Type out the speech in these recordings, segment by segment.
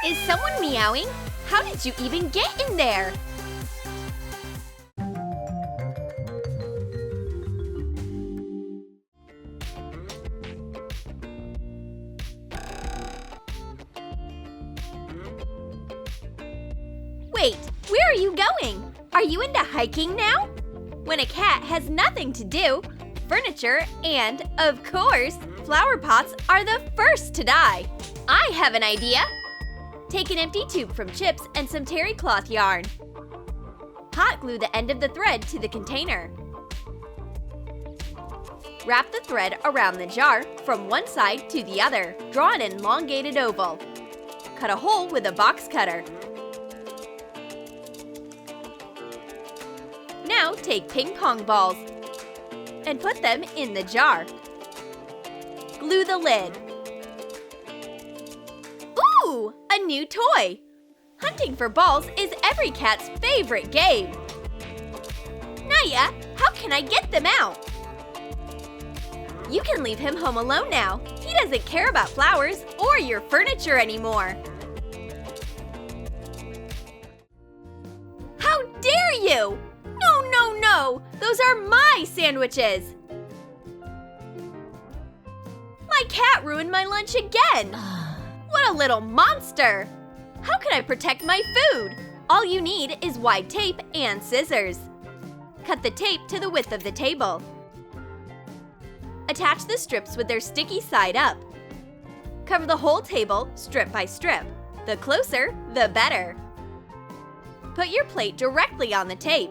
Is someone meowing? How did you even get in there? Wait, where are you going? Are you into hiking now? When a cat has nothing to do, furniture and, of course, flower pots are the first to die. I have an idea. Take an empty tube from chips and some terry cloth yarn. Hot glue the end of the thread to the container. Wrap the thread around the jar from one side to the other. Draw an elongated oval. Cut a hole with a box cutter. Now take ping-pong balls and put them in the jar. Glue the lid. Ooh, a new toy! Hunting for balls is every cat's favorite game. Naya, how can I get them out? You can leave him home alone now. He doesn't care about flowers or your furniture anymore. How dare you! No, no, no! Those are my sandwiches! My cat ruined my lunch again! What a little monster! How can I protect my food? All you need is wide tape and scissors. Cut the tape to the width of the table. Attach the strips with their sticky side up. Cover the whole table strip by strip. The closer, the better. Put your plate directly on the tape.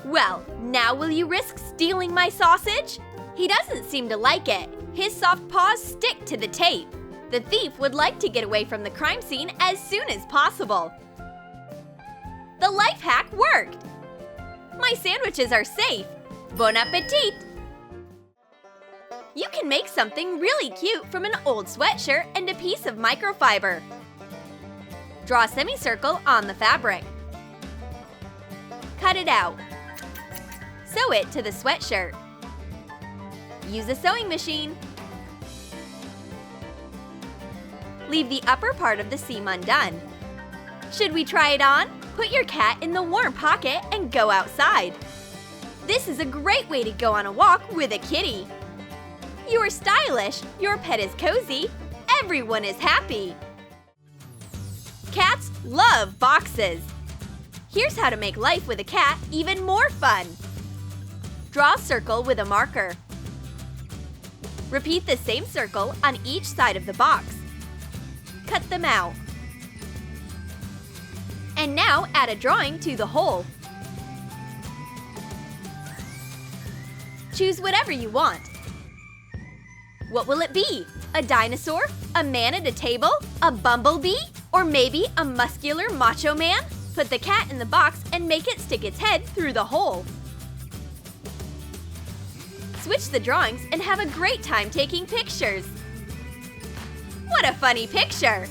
Well, now will you risk stealing my sausage? He doesn't seem to like it. His soft paws stick to the tape. The thief would like to get away from the crime scene as soon as possible. The life hack worked! My sandwiches are safe. Bon appetit! You can make something really cute from an old sweatshirt and a piece of microfiber. Draw a semicircle on the fabric. Cut it out. Sew it to the sweatshirt. Use a sewing machine. Leave the upper part of the seam undone. Should we try it on? Put your cat in the warm pocket and go outside. This is a great way to go on a walk with a kitty. You are stylish, your pet is cozy, everyone is happy. Cats love boxes. Here's how to make life with a cat even more fun. Draw a circle with a marker. Repeat the same circle on each side of the box. Cut them out. And now add a drawing to the hole. Choose whatever you want. What will it be? A dinosaur? A man at a table? A bumblebee? Or maybe a muscular macho man? Put the cat in the box and make it stick its head through the hole. Switch the drawings and have a great time taking pictures. What a funny picture!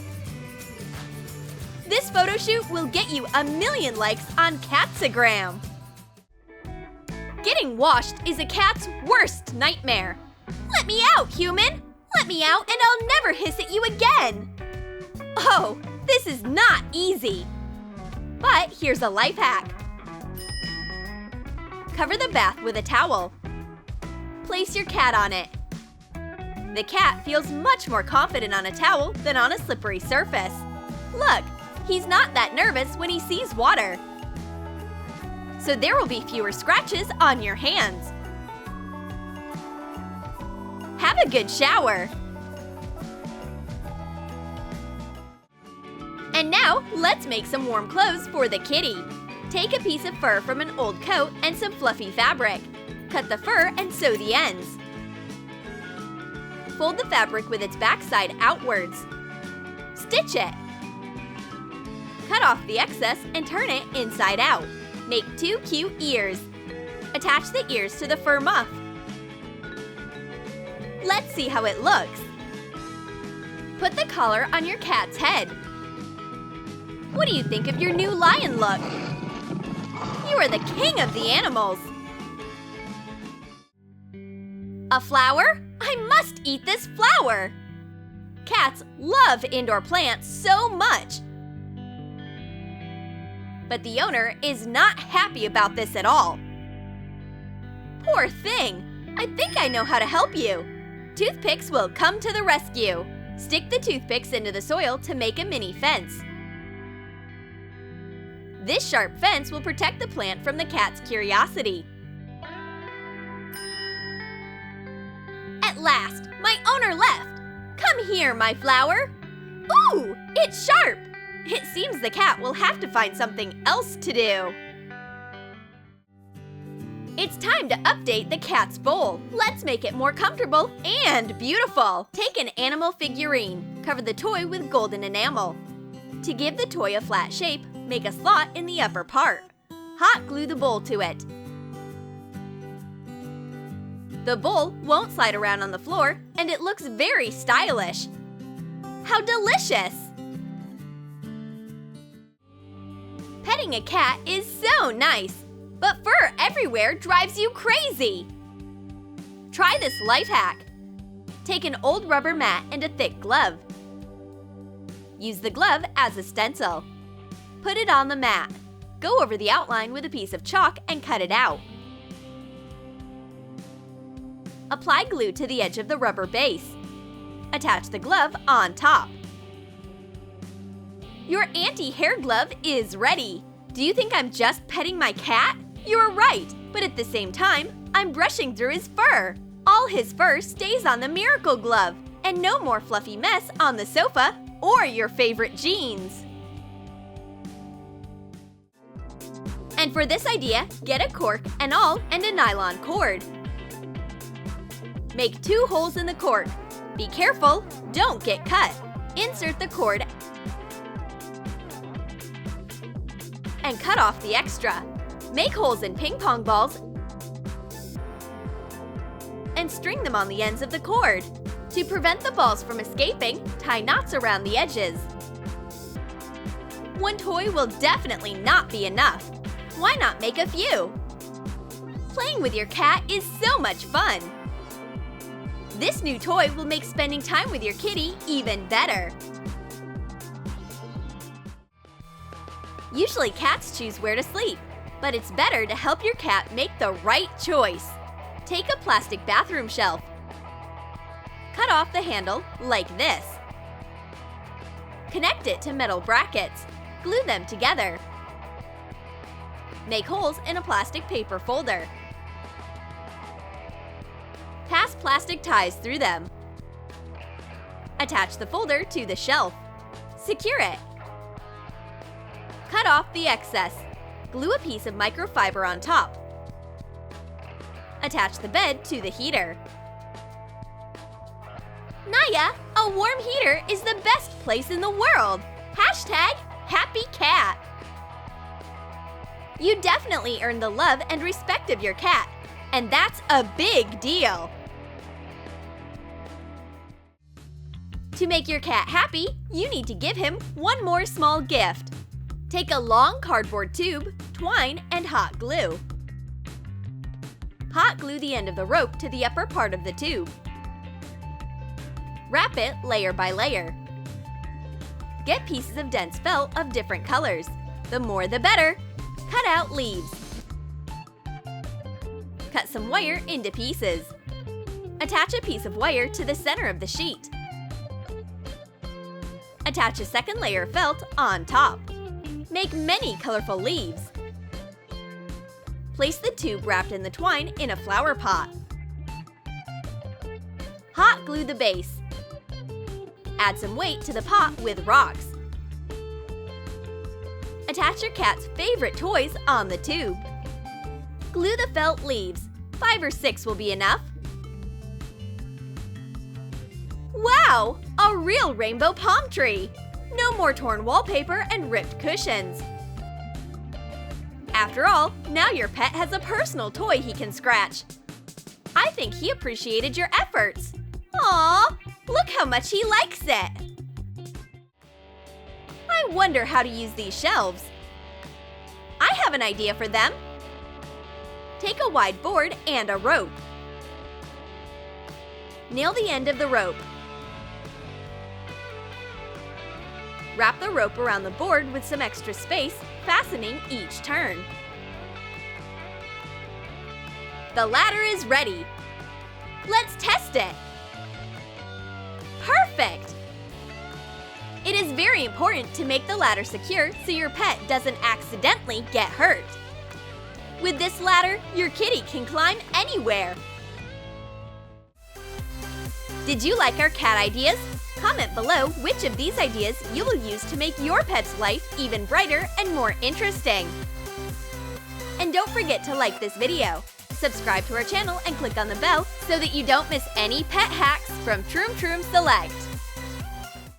This photo shoot will get you 1 million likes on Catsagram. Getting washed is a cat's worst nightmare. Let me out, human! Let me out and I'll never hiss at you again! Oh, this is not easy. But here's a life hack. Cover the bath with a towel. Place your cat on it. The cat feels much more confident on a towel than on a slippery surface. Look, he's not that nervous when he sees water. So there will be fewer scratches on your hands. Have a good shower. And now, let's make some warm clothes for the kitty. Take a piece of fur from an old coat and some fluffy fabric. Cut the fur and sew the ends. Fold the fabric with its backside outwards. Stitch it. Cut off the excess and turn it inside out. Make 2 cute ears. Attach the ears to the fur muff. Let's see how it looks. Put the collar on your cat's head. What do you think of your new lion look? You are the king of the animals. A flower? I must eat this flower! cats love indoor plants so much. But the owner is not happy about this at all. Poor thing! I think I know how to help you. Toothpicks will come to the rescue. Stick the toothpicks into the soil to make a mini fence. This sharp fence will protect the plant from the cat's curiosity. At last, my owner left. Come here, my flower. Ooh, it's sharp. It seems the cat will have to find something else to do. It's time to update the cat's bowl. Let's make it more comfortable and beautiful. Take an animal figurine. Cover the toy with golden enamel. To give the toy a flat shape, make a slot in the upper part. Hot glue the bowl to it. The bowl won't slide around on the floor, and it looks very stylish. How delicious! Petting a cat is so nice, but fur everywhere drives you crazy. Try this life hack. Take an old rubber mat and a thick glove. Use the glove as a stencil. Put it on the mat. Go over the outline with a piece of chalk and cut it out. Apply glue to the edge of the rubber base. Attach the glove on top. Your anti-hair glove is ready. Do you think I'm just petting my cat? You're right, but at the same time, I'm brushing through his fur. All his fur stays on the miracle glove, and no more fluffy mess on the sofa or your favorite jeans. And for this idea, get a cork and awl and a nylon cord. Make 2 holes in the cork. Be careful, don't get cut. Insert the cord and cut off the extra. Make holes in ping-pong balls and string them on the ends of the cord. To prevent the balls from escaping, tie knots around the edges. One toy will definitely not be enough. Why not make a few? Playing with your cat is so much fun. This new toy will make spending time with your kitty even better. Usually cats choose where to sleep, but it's better to help your cat make the right choice. Take a plastic bathroom shelf. Cut off the handle like this. Connect it to metal brackets. Glue them together. Make holes in a plastic paper folder. Pass plastic ties through them. Attach the folder to the shelf. Secure it. Cut off the excess. Glue a piece of microfiber on top. Attach the bed to the heater. Naya, a warm heater is the best place in the world. #HappyCat. You definitely earn the love and respect of your cat, and that's a big deal. To make your cat happy, you need to give him one more small gift. Take a long cardboard tube, twine, and hot glue. Hot glue the end of the rope to the upper part of the tube. Wrap it layer by layer. Get pieces of dense felt of different colors. The more the better. Cut out leaves. Cut some wire into pieces. Attach a piece of wire to the center of the sheet. Attach a second layer of felt on top. Make many colorful leaves. Place the tube wrapped in the twine in a flower pot. Hot glue the base. Add some weight to the pot with rocks. Attach your cat's favorite toys on the tube. Glue the felt leaves. 5 or 6 will be enough. Wow! A real rainbow palm tree! No more torn wallpaper and ripped cushions. After all, now your pet has a personal toy he can scratch. I think he appreciated your efforts. Aww! Look how much he likes it! I wonder how to use these shelves. I have an idea for them. Take a wide board and a rope. Nail the end of the rope. Wrap the rope around the board with some extra space, fastening each turn. The ladder is ready. Let's test it! Perfect! It is very important to make the ladder secure so your pet doesn't accidentally get hurt. With this ladder, your kitty can climb anywhere. Did you like our cat ideas? Comment below which of these ideas you will use to make your pet's life even brighter and more interesting. And don't forget to like this video. Subscribe to our channel and click on the bell so that you don't miss any pet hacks from Troom Select.